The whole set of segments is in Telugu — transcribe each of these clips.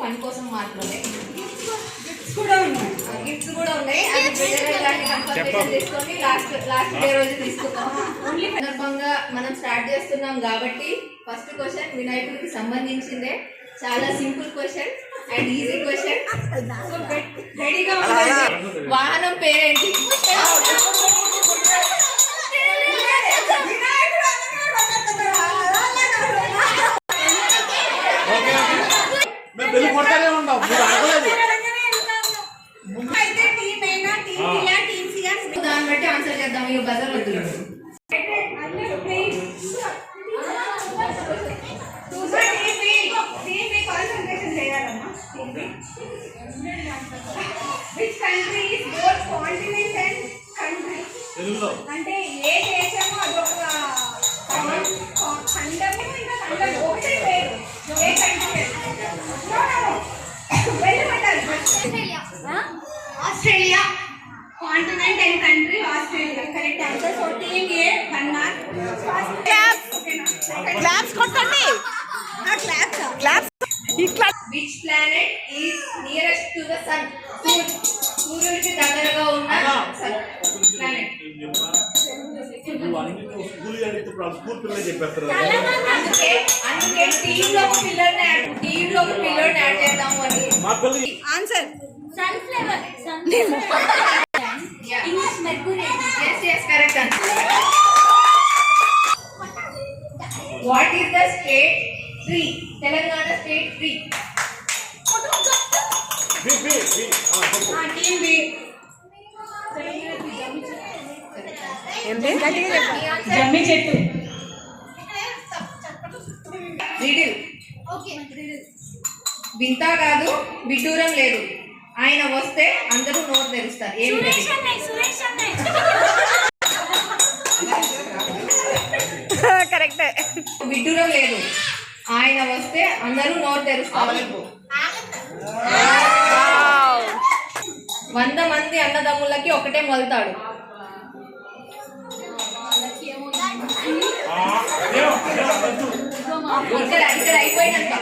ఫన్ కోసం మాత్రమే గిఫ్ట్స్ కూడా ఉన్నాయి. అది తీసుకొని లాస్ట్ డే రోజు తీసుకుంటాం. సందర్భంగా మనం స్టార్ట్ చేస్తున్నాం కాబట్టి ఫస్ట్ క్వశ్చన్ వినాయకుడికి సంబంధించిందే. చాలా simple question and easy question. రెడీగా ఉంటుంది. వాహనం పేరేంటి? దాన్ని బట్టి ఆన్సర్ చేద్దాం. మీరు బజర్ వద్దు. అంటే ఏ దేశము అదొక ఖండము, ఇంకా ఖండము ఒకటే పేరు. ఏ country? Australia. Continent and country Australia. Correct answer. So team A 1 mark. Claps కొట్టండి. Claps. Which planet is nearest to the sun? సూర్యుడికి దగ్గరగా ఉన్న ప్లానెట్. అందుకే టీమ్ లో ఒక పిల్లర్ని యాడ్ చేద్దాము అని. Answer sunflower. English mercury. yes correct answer. What is the state tree? Telangana state tree. Team B. జమ్మి చెట్టు. రిడిల్. వింత కాదు, విడ్డూరం లేదు. ఆయన వస్తే అందరూ నోరు తెరుస్తారు. కరెక్ట్. విడ్డూరం లేదు. ఆయన వస్తే అందరూ నోరు తెరుస్తారు. 100 మంది అన్నదమ్ములకి ఒకటే మొలుతాడు.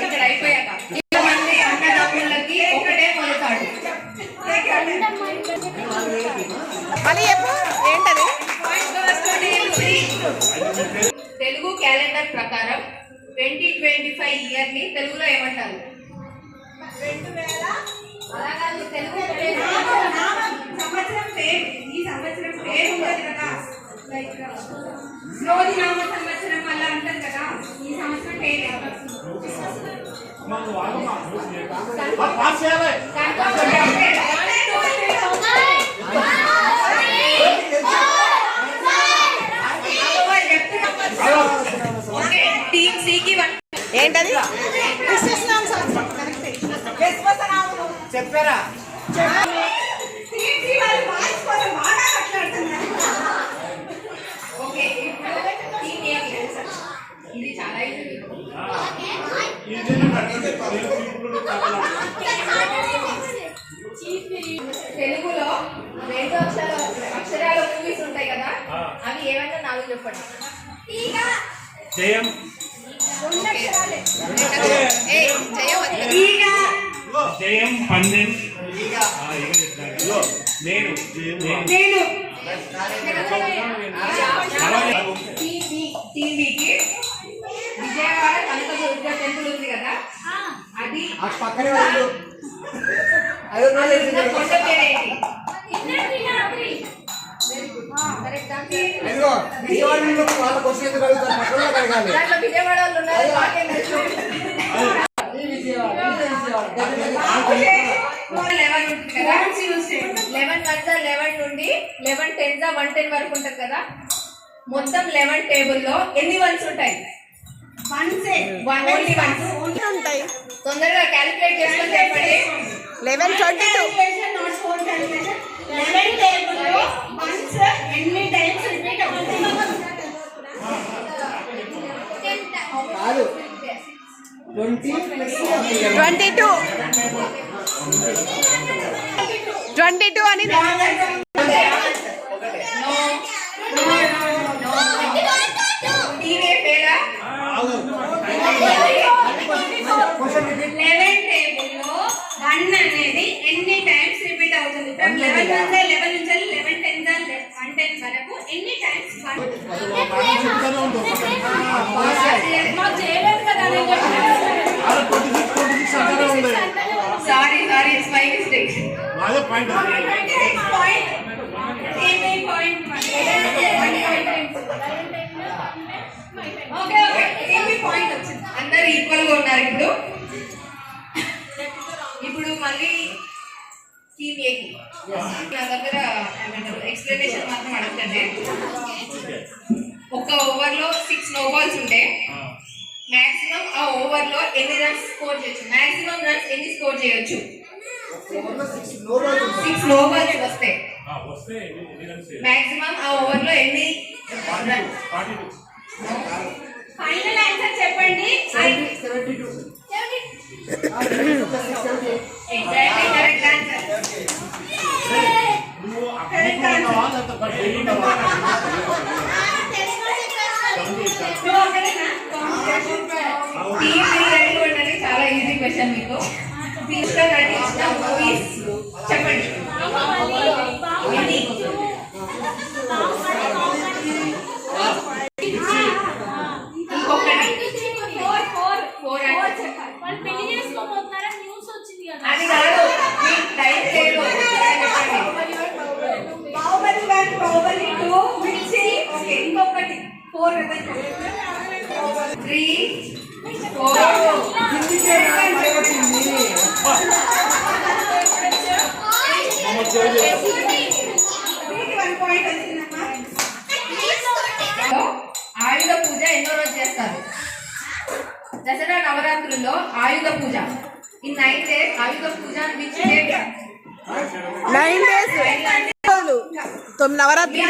ఇక్కడ అయిపోయాక 100 మంది అన్నదమ్ములకి ఒకటే మొలుతాడు. మళ్ళీ చెప్పు ఏంటది? తెలుగు క్యాలెండర్ ప్రకారం 2025 ఇయర్ ని తెలుగులో ఏమంటారు? 2000 అలా కాదు, తెలుగు సంవత్సరం పేరు. ఈ సంవత్సరం పేరు ఉంటుంది కదా, లైక్ రోజు నామ సంవత్సరం అలా అంటారు కదా. ఈ సంవత్సరం పేరు టీమ్ సికి ఏంటది? చెప్పారా? ఓకే, టీమ్ ఏ ఇది చాలా తెలుగులో 2 అక్షరాల మూవీస్ ఉంటాయి కదా, అవి ఏమన్నా 4 చెప్పండి. జయం. జయం పందెం. నేను టీవీకి విజయవాడ కనకదుర్గ టెంపుల్ ఉంది కదా, అది పక్కనే కొండ పేరేంటి? దాంట్లో విజయవాడ వాళ్ళు ఉన్నారు. 11 నుండి 11 10 110 వరకు ఉంటుంది కదా. మొత్తం 11 టేబుల్లో ఎన్ని వన్స్ ఉంటాయి? ఓన్లీ వన్స్ ఉంటాయి. తొందరగా క్యాలిక్యులేట్ చేసుకొని చెప్పండి. 11 22. 11 టేబుల్లో వన్స్ ఎన్ని టైమ్స్ రిపీట్ అవుతుంది? 22 అని. No. మాకు చేయలేదు కదా నేను చెప్పాను. Sorry it's my mistake. Point. Same point. Okay. Same point వచ్చింది. అందరు ఈక్వల్ గా ఉన్నారు ఇప్పుడు మళ్ళీ టీమ్ ఏకి నా దగ్గర ఎక్స్ప్లెనేషన్ మాత్రం అడగండి. ఒక ఓవర్ లో 6 నో బాల్స్ ఉంటే మాక్సిమం ఆ ఓవర్ లో ఎన్ని రన్స్ స్కోర్ చేయొచ్చు? మాక్సిమం రన్స్ ఎన్ని స్కోర్ చేయొచ్చు? 6 నో బాల్స్ వస్తాయి. మాక్సిమం ఆ ఓవర్ లో ఎన్ని ఫైనల్ ఆన్సర్ చెప్పండి. Exactly correct answer. చాలా ఈజీ క్వశ్చన్ మీకు. తీసుకుని నటించిన మూవీస్ చెప్పండి. ఎన్ని? అది కాదు, మీకు టైం లేదు. బాహుబలి 1, బాహుబలి 2, మిర్చి. ఓకే, ఇంకొకటి 4 కదా. 3, 4. ఆయుధ పూజ ఎన్నో రోజు చేస్తారు? దసరా నవరాత్రుల్లో ఆయుధ పూజ ఈ 9 days Ayudha puja which date? 9 days Navratri.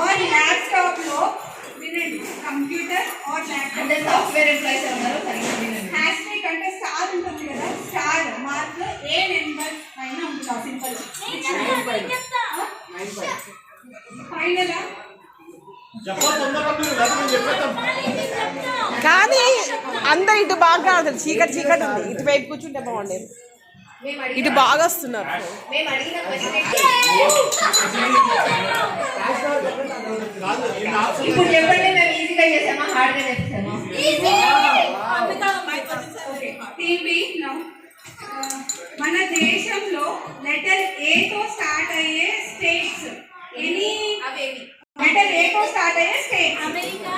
और लैपटॉप लो వినండి. కంప్యూటర్ ఆర్ ల్యాప్టాప్ అంటే సాఫ్ట్వేర్ ఎంప్లాయీస్ ఉన్నారు హ్యాష్ట్యాగ్ అంటే స్టార్ ఉంటుంది కదా. స్టార్ మార్క్ లో ఏ నెంబర్ పైన ఉంటుంది. సింపుల్ ఫైనల్ కానీ అందరు ఇటు బాగా రాదు. చీకటి ఉంది. ఇటువైపు కూర్చుంటే బాగుండేది. ఇటు బాగా వస్తున్నారు. మేము అడిగిన ఇప్పుడు చెప్పండి, మేము ఈజీగా చేసామా హార్డ్ గా చేసామా? టీవీ మన దేశంలో లెటర్ ఏ తో స్టార్ట్ అయ్యే స్టేట్స్ ఎనీ? అవేవి? లెటర్ ఏ తో స్టార్ట్ అయ్యే స్టేట్స్. అమెరికా,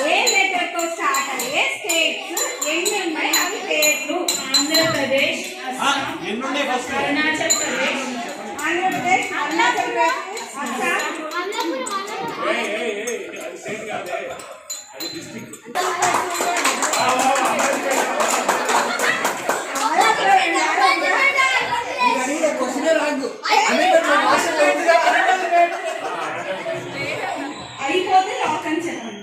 ఏ లెటర్ తో స్టార్ట్ అయ్యే స్టేట్స్ ఎన్ని ఉన్నాయి అవి పేర్లు? ఆంధ్రప్రదేశ్, అరుణాచల్ ప్రదేశ్, అస్సాం. అయిపోతే లాక్ అని చెప్పండి.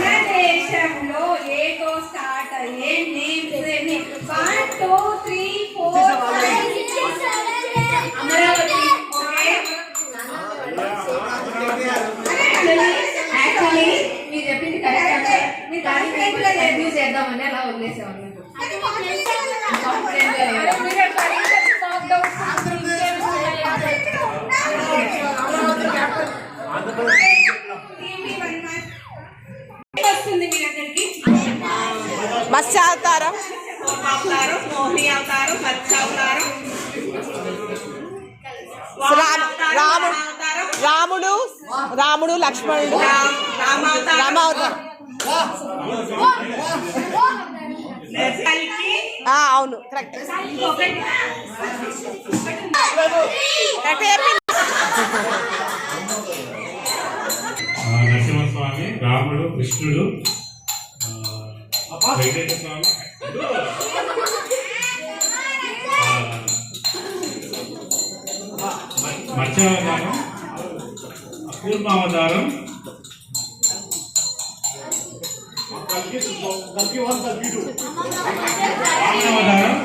మన దేశంలో ఏతో స్టార్ట్ అయ్యే నేమ్స్ ఎన్ని? 1, 2, 3, 4, 5, 6, 7. అమరావతి. యాక్చువల్లీ మీరు చెప్పింది కరెక్ట్. మీరు దాన్ని రివ్యూ చేద్దామని అలా వదిలేసాం. వస్తుంది మీ దగ్గరికి. మత్స్య అవతారం, మోహిని అవతారం, మత్స్య అవతారం, రాముడు లక్ష్మణుడు, రామావతారం, కల్కి, అవును కరెక్ట్ ఒకటి నరసింహస్వామి, రాముడు, కృష్ణుడు, వెంకటేశ్వర స్వామి, మత్స్యావతారం, కూర్మావతారం, వామనావతారం,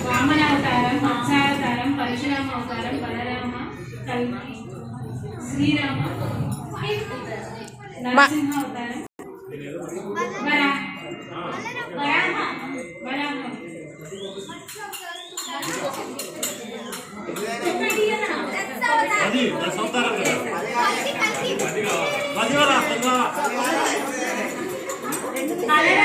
వామనావతారం, మత్స్యావతారం, పరశురామ అవతారం, బలరామ, కల్కి, శ్రీరామ, నరసింహ అవతారం, వరాహ. అది